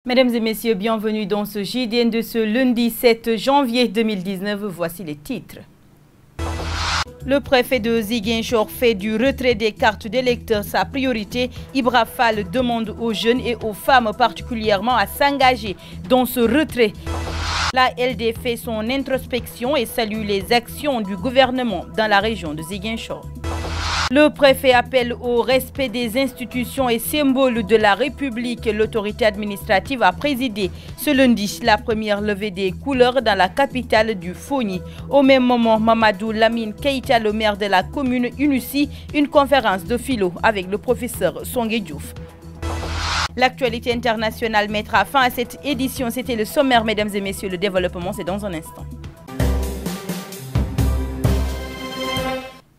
Mesdames et messieurs, bienvenue dans ce JDN de ce lundi 7 janvier 2019. Voici les titres. Le préfet de Ziguinchor fait du retrait des cartes d'électeurs sa priorité. Ibra Fall demande aux jeunes et aux femmes particulièrement à s'engager dans ce retrait. La LD fait son introspection et salue les actions du gouvernement dans la région de Ziguinchor. Le préfet appelle au respect des institutions et symboles de la République. L'autorité administrative a présidé ce lundi la première levée des couleurs dans la capitale du Foni. Au même moment, Mamadou Lamine Keïta, le maire de la commune, initie une conférence de philo avec le professeur Songué Diouf. L'actualité internationale mettra fin à cette édition. C'était le sommaire, mesdames et messieurs. Le développement, c'est dans un instant.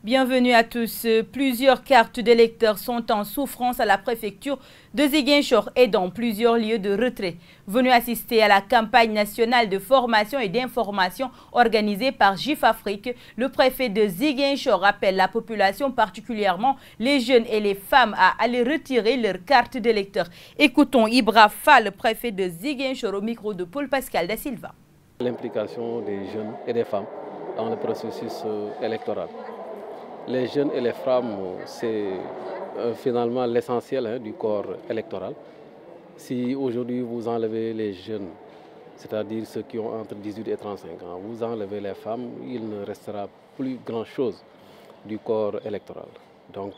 Bienvenue à tous. Plusieurs cartes d'électeurs sont en souffrance à la préfecture de Ziguinchor et dans plusieurs lieux de retrait. Venu assister à la campagne nationale de formation et d'information organisée par GIF Afrique, le préfet de Ziguinchor appelle la population, particulièrement les jeunes et les femmes, à aller retirer leurs cartes d'électeurs. Écoutons Ibra Fall, préfet de Ziguinchor, au micro de Paul Pascal Da Silva. L'implication des jeunes et des femmes dans le processus électoral. Les jeunes et les femmes, c'est finalement l'essentiel du corps électoral. Si aujourd'hui vous enlevez les jeunes, c'est-à-dire ceux qui ont entre 18 et 35 ans, vous enlevez les femmes, il ne restera plus grand-chose du corps électoral. Donc,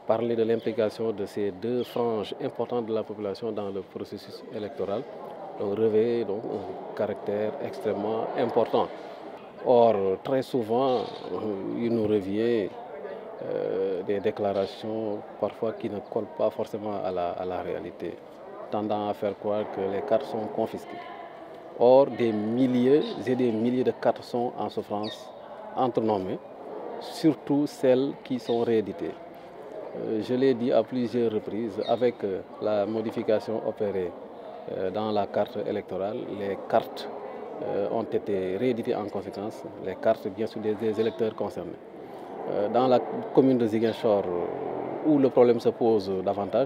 parler de l'implication de ces deux franges importantes de la population dans le processus électoral revêt donc un caractère extrêmement important. Or, très souvent, il nous revient des déclarations parfois qui ne collent pas forcément à la réalité, tendant à faire croire que les cartes sont confisquées. Or, des milliers et des milliers de cartes sont en souffrance entre nos mains, surtout celles qui sont rééditées. Je l'ai dit à plusieurs reprises, avec la modification opérée dans la carte électorale, les cartes ont été rééditées en conséquence, les cartes bien sûr des électeurs concernés. Dans la commune de Ziguinchor, où le problème se pose davantage,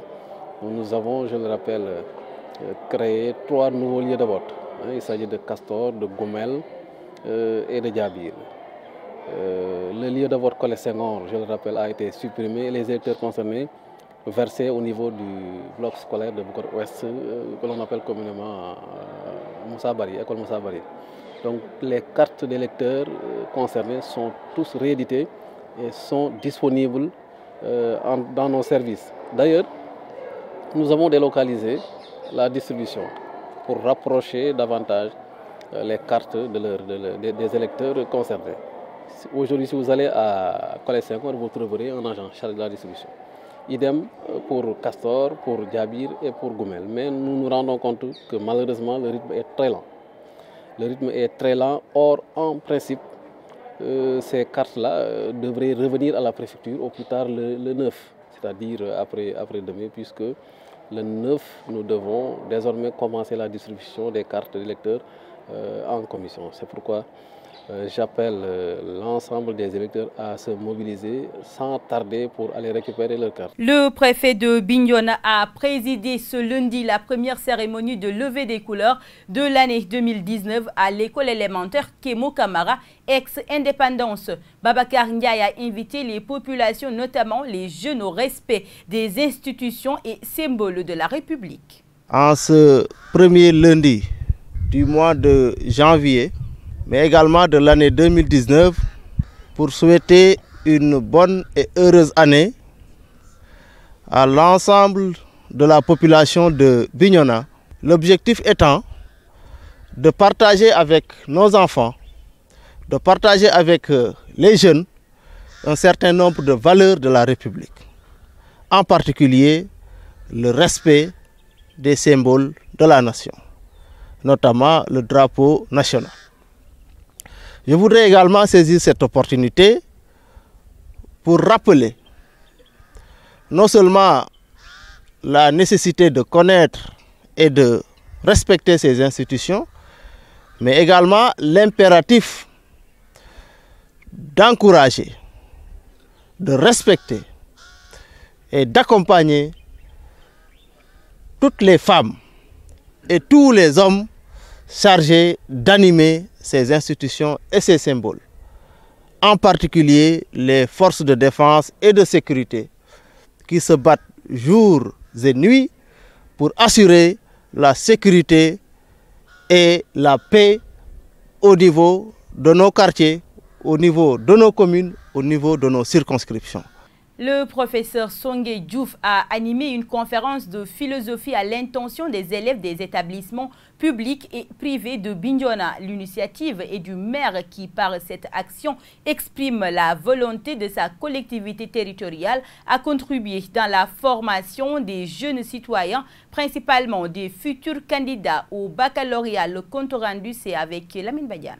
nous avons, je le rappelle, créé 3 nouveaux lieux de vote. Il s'agit de Castor, de Goumel et de Djabir. Le lieu de vote Collège Senghor, je le rappelle, a été supprimé et les électeurs concernés versés au niveau du bloc scolaire de Boucotte Ouest, que l'on appelle communément Moussa Bari, école Moussa Bari. Donc les cartes d'électeurs concernés sont tous rééditées et sont disponibles dans nos services. D'ailleurs, nous avons délocalisé la distribution pour rapprocher davantage les cartes des électeurs concernés. Aujourd'hui, si vous allez à Collège Senghor, vous trouverez un agent chargé de la distribution. Idem pour Castor, pour Djabir et pour Goumel. Mais nous nous rendons compte que malheureusement le rythme est très lent. Le rythme est très lent. Or, en principe, ces cartes-là devraient revenir à la préfecture au plus tard le 9, c'est-à-dire après-demain, puisque le 9, nous devons désormais commencer la distribution des cartes d'électeurs en commission. C'est pourquoi j'appelle l'ensemble des électeurs à se mobiliser sans tarder pour aller récupérer leurs cartes. Le préfet de Bignona a présidé ce lundi la première cérémonie de levée des couleurs de l'année 2019 à l'école élémentaire Kémo Kamara, ex-indépendance. Babacar Ndiaye a invité les populations, notamment les jeunes, au respect des institutions et symboles de la République. En ce premier lundi du mois de janvier, mais également de l'année 2019, pour souhaiter une bonne et heureuse année à l'ensemble de la population de Bignona. L'objectif étant de partager avec nos enfants, de partager avec les jeunes un certain nombre de valeurs de la République, en particulier le respect des symboles de la nation, notamment le drapeau national. Je voudrais également saisir cette opportunité pour rappeler non seulement la nécessité de connaître et de respecter ces institutions, mais également l'impératif d'encourager, de respecter et d'accompagner toutes les femmes, et tous les hommes chargés d'animer ces institutions et ces symboles. En particulier les forces de défense et de sécurité qui se battent jour et nuit pour assurer la sécurité et la paix au niveau de nos quartiers, au niveau de nos communes, au niveau de nos circonscriptions. Le professeur Songué Diouf a animé une conférence de philosophie à l'intention des élèves des établissements publics et privés de Bignona. L'initiative est du maire qui, par cette action, exprime la volonté de sa collectivité territoriale à contribuer dans la formation des jeunes citoyens, principalement des futurs candidats au baccalauréat. Le compte rendu, c'est avec Lamine Badiane.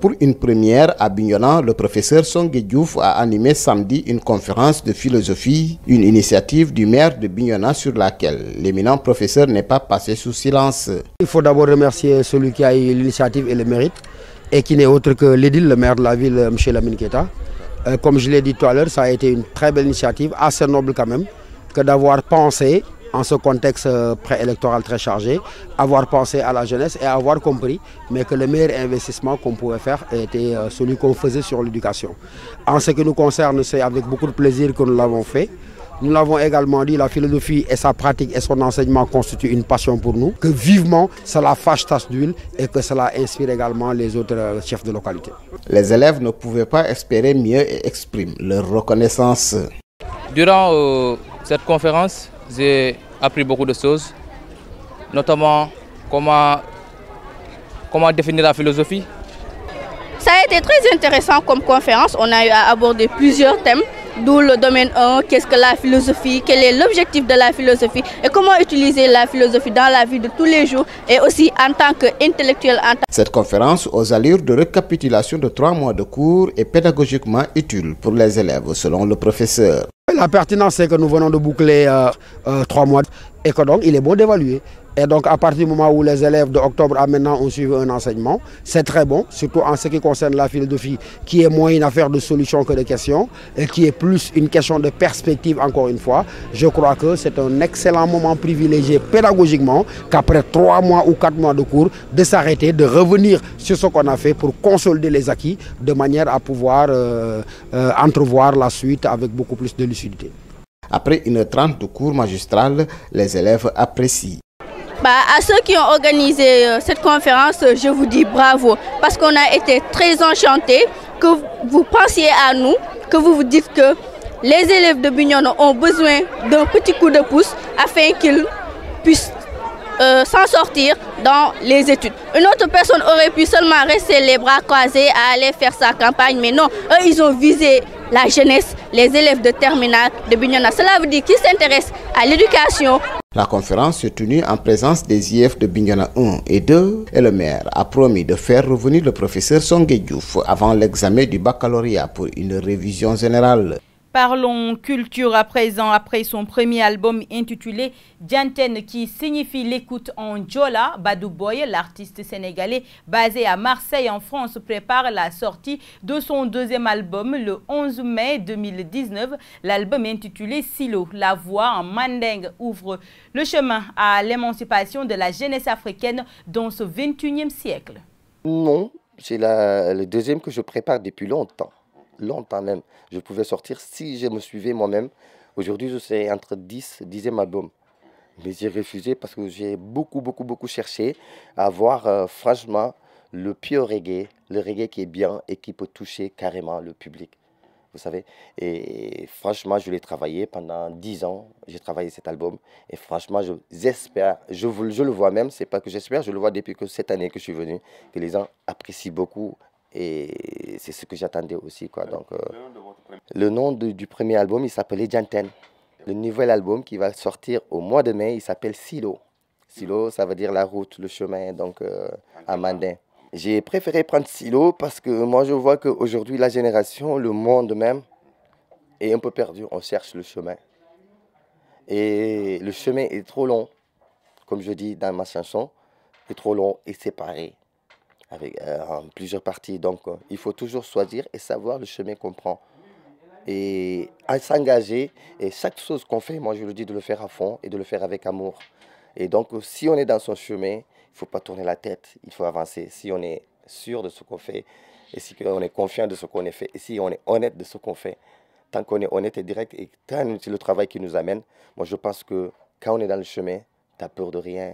Pour une première à Bignona, le professeur Songué Diouf a animé samedi une conférence de philosophie, une initiative du maire de Bignona sur laquelle l'éminent professeur n'est pas passé sous silence. Il faut d'abord remercier celui qui a eu l'initiative et le mérite, et qui n'est autre que l'édile, le maire de la ville, M. Lamine Keita. Comme je l'ai dit tout à l'heure, ça a été une très belle initiative, assez noble quand même, que d'avoir pensé, en ce contexte préélectoral très chargé, avoir pensé à la jeunesse et avoir compris, mais que le meilleur investissement qu'on pouvait faire était celui qu'on faisait sur l'éducation. En ce qui nous concerne, c'est avec beaucoup de plaisir que nous l'avons fait. Nous l'avons également dit, la philosophie et sa pratique et son enseignement constituent une passion pour nous, que vivement cela fâche tache d'huile et que cela inspire également les autres chefs de localité. Les élèves ne pouvaient pas espérer mieux et expriment leur reconnaissance. Durant cette conférence, j'ai appris beaucoup de choses, notamment comment définir la philosophie. Ça a été très intéressant comme conférence. On a eu à aborder plusieurs thèmes, d'où le domaine 1, qu'est-ce que la philosophie, quel est l'objectif de la philosophie et comment utiliser la philosophie dans la vie de tous les jours et aussi en tant qu'intellectuel. Cette conférence aux allures de récapitulation de 3 mois de cours est pédagogiquement utile pour les élèves, selon le professeur. La pertinence, c'est que nous venons de boucler 3 mois et que donc il est bon d'évaluer. Et donc à partir du moment où les élèves de octobre à maintenant ont suivi un enseignement, c'est très bon, surtout en ce qui concerne la philosophie, qui est moins une affaire de solution que de questions, et qui est plus une question de perspective encore une fois. Je crois que c'est un excellent moment privilégié pédagogiquement, qu'après 3 mois ou 4 mois de cours, de s'arrêter, de revenir sur ce qu'on a fait pour consolider les acquis, de manière à pouvoir entrevoir la suite avec beaucoup plus de lucidité. Après 1h30 de cours magistral, les élèves apprécient. À ceux qui ont organisé cette conférence, je vous dis bravo, parce qu'on a été très enchantés que vous pensiez à nous, que vous vous dites que les élèves de Bignona ont besoin d'un petit coup de pouce afin qu'ils puissent s'en sortir dans les études. Une autre personne aurait pu seulement rester les bras croisés à aller faire sa campagne, mais non, eux ils ont visé la jeunesse, les élèves de terminale de Bignona. Cela veut dire qu'ils s'intéressent à l'éducation. La conférence s'est tenue en présence des IF de Bignona 1 et 2 et le maire a promis de faire revenir le professeur Songué Diouf avant l'examen du baccalauréat pour une révision générale. Parlons culture à présent. Après son premier album intitulé Dianten, qui signifie l'écoute en Djola, Badou Boy, l'artiste sénégalais basé à Marseille en France, prépare la sortie de son deuxième album le 11 mai 2019. L'album intitulé Silo, la voix en mandingue ouvre le chemin à l'émancipation de la jeunesse africaine dans ce 21e siècle. Non, c'est le deuxième que je prépare depuis longtemps même. Je pouvais sortir si je me suivais moi-même. Aujourd'hui, je serais entre 10e album. Mais j'ai refusé parce que j'ai beaucoup cherché à avoir franchement le pur reggae, le reggae qui est bien et qui peut toucher carrément le public. Vous savez, et franchement, je l'ai travaillé pendant 10 ans. J'ai travaillé cet album et franchement, j'espère, je le vois même, c'est pas que j'espère, je le vois depuis que cette année que je suis venu, que les gens apprécient beaucoup. Et c'est ce que j'attendais aussi, quoi. Donc, le nom du premier album, il s'appelait Dianten. Le nouvel album qui va sortir au mois de mai, il s'appelle Silo. Silo, ça veut dire la route, le chemin, donc à mandin. J'ai préféré prendre Silo parce que moi, je vois qu'aujourd'hui, la génération, le monde même, est un peu perdu. On cherche le chemin. Et le chemin est trop long, comme je dis dans ma chanson, est trop long et séparé. Avec en plusieurs parties. Donc, il faut toujours choisir et savoir le chemin qu'on prend. Et à s'engager. Et chaque chose qu'on fait, moi, je le dis de le faire à fond et de le faire avec amour. Et donc, si on est dans son chemin, ne faut pas tourner la tête, il faut avancer. Si on est sûr de ce qu'on fait, et si on est confiant de ce qu'on a fait, et si on est honnête de ce qu'on fait, tant qu'on est honnête et direct, et tant c'est le travail qui nous amène, moi je pense que quand on est dans le chemin, tu n'as peur de rien.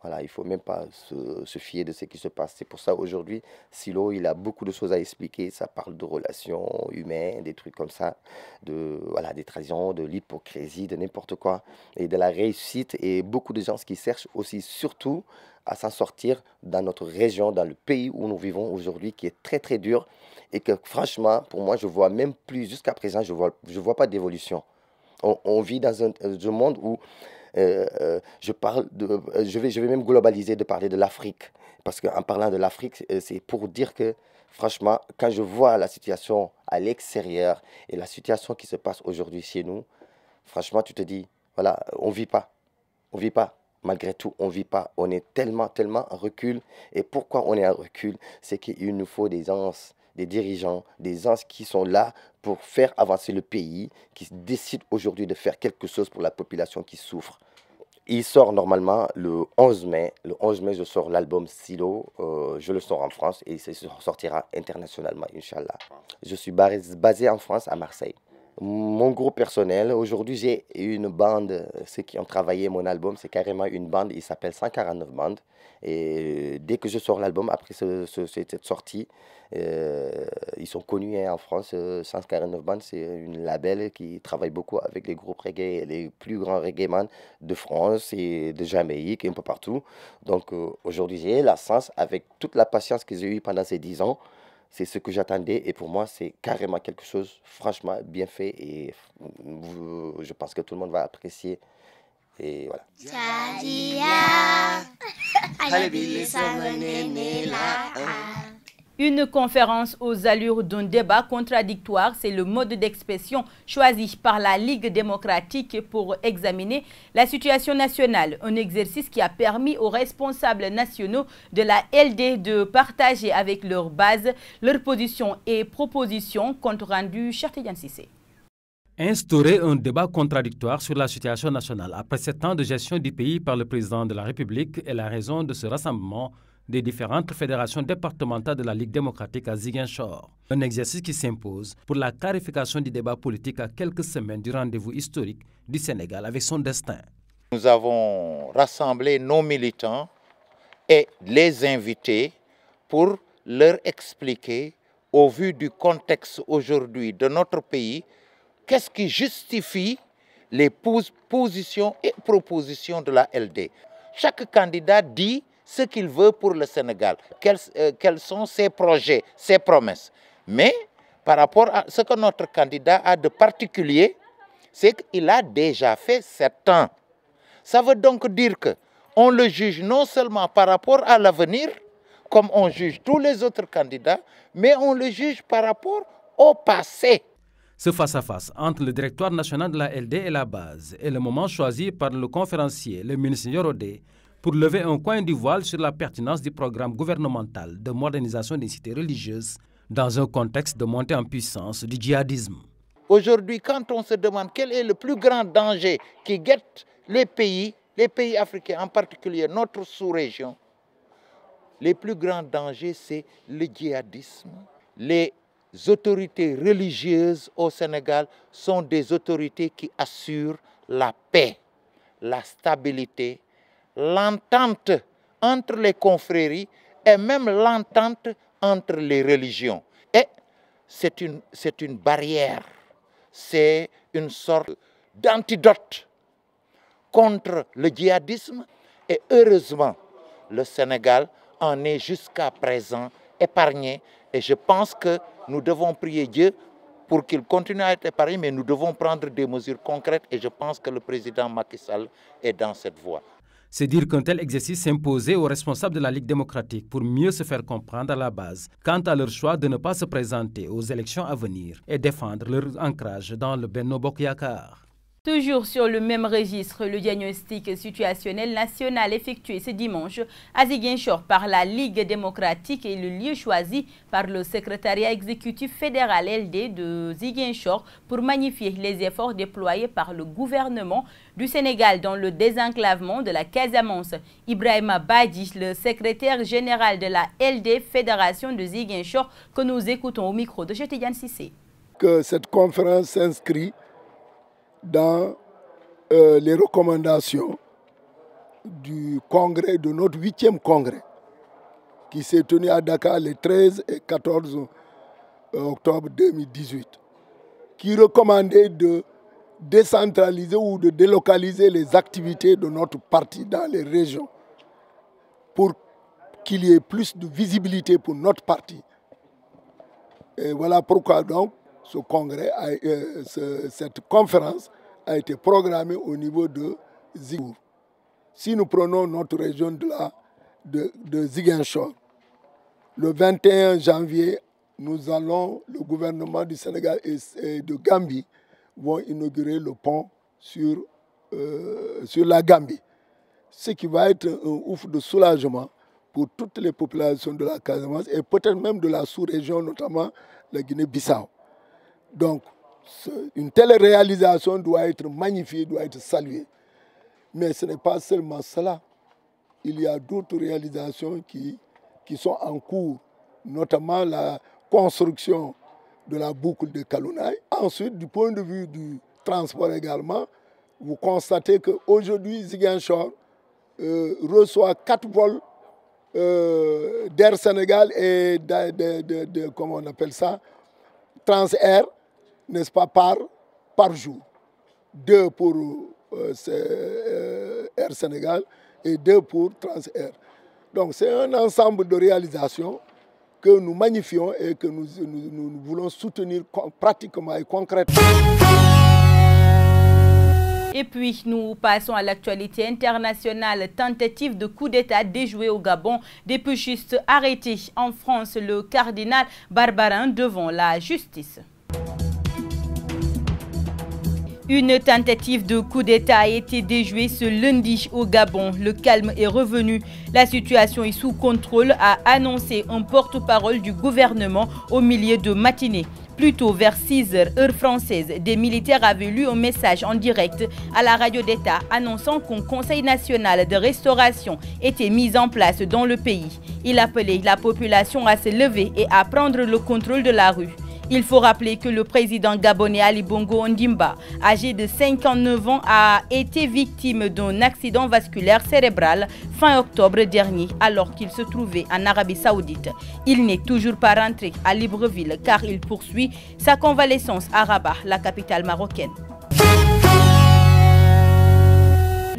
Voilà, il ne faut même pas se fier de ce qui se passe. C'est pour ça aujourd'hui, Silo, il a beaucoup de choses à expliquer. Ça parle de relations humaines, des trucs comme ça, voilà, des trahisons, de l'hypocrisie, de n'importe quoi, et de la réussite. Et beaucoup de gens qui cherchent aussi surtout à s'en sortir dans notre région, dans le pays où nous vivons aujourd'hui, qui est très très dur. Et que franchement, pour moi, je ne vois même plus, jusqu'à présent, je vois pas d'évolution. On vit dans un monde où... je vais même globaliser de parler de l'Afrique, parce qu'en parlant de l'Afrique, c'est pour dire que franchement, quand je vois la situation à l'extérieur et la situation qui se passe aujourd'hui chez nous, franchement, tu te dis, voilà, on vit pas, malgré tout, on vit pas, on est tellement en recul. Et pourquoi on est en recul? C'est qu'il nous faut des gens, des dirigeants, des gens qui sont là pour faire avancer le pays, qui décident aujourd'hui de faire quelque chose pour la population qui souffre. Il sort normalement le 11 mai. Le 11 mai, je sors l'album Silo. Je le sors en France et il sortira internationalement, Inch'Allah. Je suis basé en France, à Marseille. Mon groupe personnel, aujourd'hui j'ai une bande, ceux qui ont travaillé mon album, c'est carrément une bande, il s'appelle 149 bandes. Et dès que je sors l'album, après cette sortie, ils sont connus en France. 149 bandes, c'est une label qui travaille beaucoup avec les groupes reggae, les plus grands reggaeman de France et de Jamaïque et un peu partout. Donc aujourd'hui j'ai la chance, avec toute la patience que j'ai eue pendant ces 10 ans, c'est ce que j'attendais et pour moi c'est carrément quelque chose franchement bien fait et je pense que tout le monde va apprécier et voilà. Une conférence aux allures d'un débat contradictoire, c'est le mode d'expression choisi par la Ligue démocratique pour examiner la situation nationale. Un exercice qui a permis aux responsables nationaux de la LD de partager avec leur base leurs positions et propositions, compte rendu Cheikh Tidiane Cissé. Instaurer un débat contradictoire sur la situation nationale après 7 ans de gestion du pays par le président de la République est la raison de ce rassemblement des différentes fédérations départementales de la Ligue démocratique à Ziguinchor. Un exercice qui s'impose pour la clarification du débat politique à quelques semaines du rendez-vous historique du Sénégal avec son destin. Nous avons rassemblé nos militants et les invités pour leur expliquer, au vu du contexte aujourd'hui de notre pays, qu'est-ce qui justifie les positions et propositions de la LD. Chaque candidat dit ce qu'il veut pour le Sénégal, quels sont ses projets, ses promesses. Mais par rapport à ce que notre candidat a de particulier, c'est qu'il a déjà fait 7 ans. Ça veut donc dire qu'on le juge non seulement par rapport à l'avenir, comme on juge tous les autres candidats, mais on le juge par rapport au passé. Ce face-à-face entre le directoire national de la LD et la base est le moment choisi par le conférencier, le ministre Yorodé, pour lever un coin du voile sur la pertinence du programme gouvernemental de modernisation des cités religieuses dans un contexte de montée en puissance du djihadisme. Aujourd'hui, quand on se demande quel est le plus grand danger qui guette les pays africains, en particulier notre sous-région, les plus grands dangers, c'est le djihadisme. Les autorités religieuses au Sénégal sont des autorités qui assurent la paix, la stabilité, l'entente entre les confréries et même l'entente entre les religions. Et c'est une barrière, c'est une sorte d'antidote contre le djihadisme. Et heureusement, le Sénégal en est jusqu'à présent épargné. Et je pense que nous devons prier Dieu pour qu'il continue à être épargné, mais nous devons prendre des mesures concrètes. Et je pense que le président Macky Sall est dans cette voie. C'est dire qu'un tel exercice s'imposait aux responsables de la Ligue démocratique pour mieux se faire comprendre à la base quant à leur choix de ne pas se présenter aux élections à venir et défendre leur ancrage dans le Benno Bokk Yakaar. Toujours sur le même registre, le diagnostic situationnel national effectué ce dimanche à Ziguinchor par la Ligue démocratique est le lieu choisi par le secrétariat exécutif fédéral LD de Ziguinchor pour magnifier les efforts déployés par le gouvernement du Sénégal dans le désenclavement de la Casamance. Ibrahima Badi, le secrétaire général de la LD Fédération de Ziguinchor, que nous écoutons au micro de Tidiane Cissé. Que cette conférence s'inscrit dans les recommandations du congrès, de notre 8e congrès, qui s'est tenu à Dakar les 13 et 14 octobre 2018, qui recommandait de décentraliser ou de délocaliser les activités de notre parti dans les régions pour qu'il y ait plus de visibilité pour notre parti. Et voilà pourquoi donc ce congrès, cette conférence a été programmée au niveau de Ziguinchor. Si nous prenons notre région de Ziguinchor, le 21 janvier, le gouvernement du Sénégal et de Gambie vont inaugurer le pont sur la Gambie. Ce qui va être un ouf de soulagement pour toutes les populations de la Casamance et peut-être même de la sous-région, notamment la Guinée-Bissau. Donc, une telle réalisation doit être magnifiée, doit être saluée. Mais ce n'est pas seulement cela. Il y a d'autres réalisations qui sont en cours, notamment la construction de la boucle de Kalounaï. Ensuite, du point de vue du transport également, vous constatez qu'aujourd'hui, Ziguinchor reçoit 4 vols d'Air Sénégal et comment on appelle ça, Transair, n'est-ce pas, par jour. 2 pour Air Sénégal et 2 pour Transair. Donc c'est un ensemble de réalisations que nous magnifions et que nous voulons soutenir pratiquement et concrètement. Et puis, nous passons à l'actualité internationale. Tentative de coup d'État déjouée au Gabon. Des putschistes arrêtés en France. Le cardinal Barbarin devant la justice. Une tentative de coup d'État a été déjouée ce lundi au Gabon. Le calme est revenu. La situation est sous contrôle, a annoncé un porte-parole du gouvernement au milieu de matinée. Plus tôt, vers 6 h, heure française, des militaires avaient lu un message en direct à la radio d'État annonçant qu'un conseil national de restauration était mis en place dans le pays. Il appelait la population à se lever et à prendre le contrôle de la rue. Il faut rappeler que le président gabonais Ali Bongo Ondimba, âgé de 59 ans, a été victime d'un accident vasculaire cérébral fin octobre dernier alors qu'il se trouvait en Arabie Saoudite. Il n'est toujours pas rentré à Libreville car il poursuit sa convalescence à Rabat, la capitale marocaine.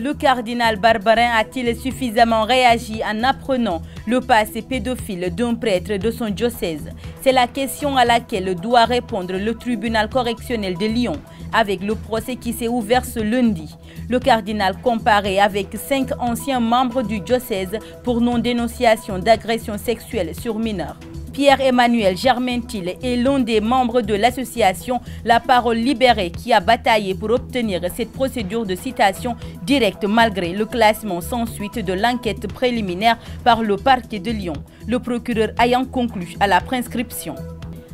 Le cardinal Barbarin a-t-il suffisamment réagi en apprenant le passé pédophile d'un prêtre de son diocèse? C'est la question à laquelle doit répondre le tribunal correctionnel de Lyon avec le procès qui s'est ouvert ce lundi. Le cardinal comparé avec 5 anciens membres du diocèse pour non-dénonciation d'agression sexuelle sur mineurs. Pierre-Emmanuel Germain-Thiel est l'un des membres de l'association La Parole Libérée qui a bataillé pour obtenir cette procédure de citation directe malgré le classement sans suite de l'enquête préliminaire par le parquet de Lyon, le procureur ayant conclu à la prescription.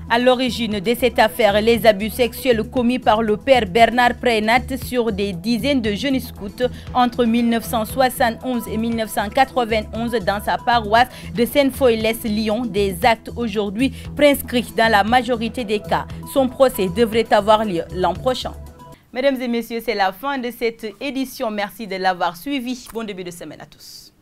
À l'origine de cette affaire, les abus sexuels commis par le père Bernard Preynat sur des dizaines de jeunes scouts entre 1971 et 1991 dans sa paroisse de Sainte-Foy-lès-Lyon, des actes aujourd'hui prescrits dans la majorité des cas. Son procès devrait avoir lieu l'an prochain. Mesdames et messieurs, c'est la fin de cette édition. Merci de l'avoir suivi. Bon début de semaine à tous.